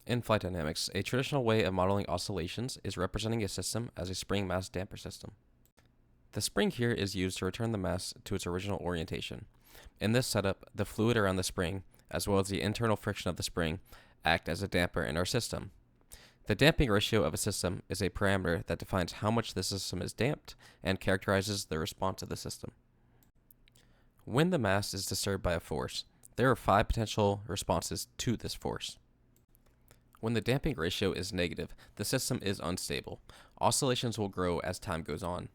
In flight dynamics, a traditional way of modeling oscillations is representing a system as a spring mass damper system. The spring here is used to return the mass to its original orientation. In this setup, the fluid around the spring, as well as the internal friction of the spring, act as a damper in our system. The damping ratio of a system is a parameter that defines how much the system is damped and characterizes the response of the system. When the mass is disturbed by a force, there are 5 potential responses to this force. When the damping ratio is negative, the system is unstable. Oscillations will grow as time goes on.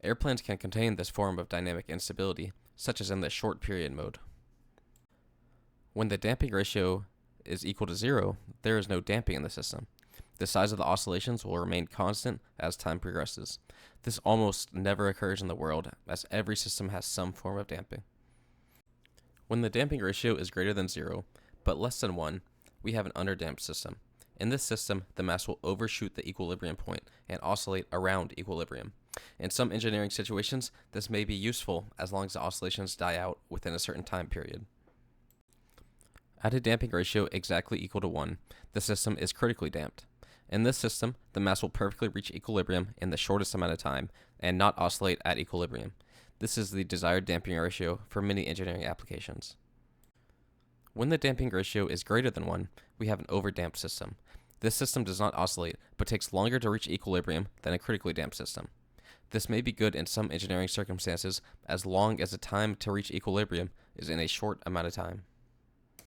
Airplanes can contain this form of dynamic instability, such as in the short period mode. When the damping ratio is equal to 0, there is no damping in the system. The size of the oscillations will remain constant as time progresses. This almost never occurs in the world, as every system has some form of damping. When the damping ratio is greater than 0, but less than 1, we have an underdamped system. In this system, the mass will overshoot the equilibrium point and oscillate around equilibrium. In some engineering situations, this may be useful as long as the oscillations die out within a certain time period. At a damping ratio exactly equal to 1, the system is critically damped. In this system, the mass will perfectly reach equilibrium in the shortest amount of time and not oscillate at equilibrium. This is the desired damping ratio for many engineering applications. When the damping ratio is greater than 1, we have an overdamped system. This system does not oscillate, but takes longer to reach equilibrium than a critically damped system. This may be good in some engineering circumstances as long as the time to reach equilibrium is in a short amount of time.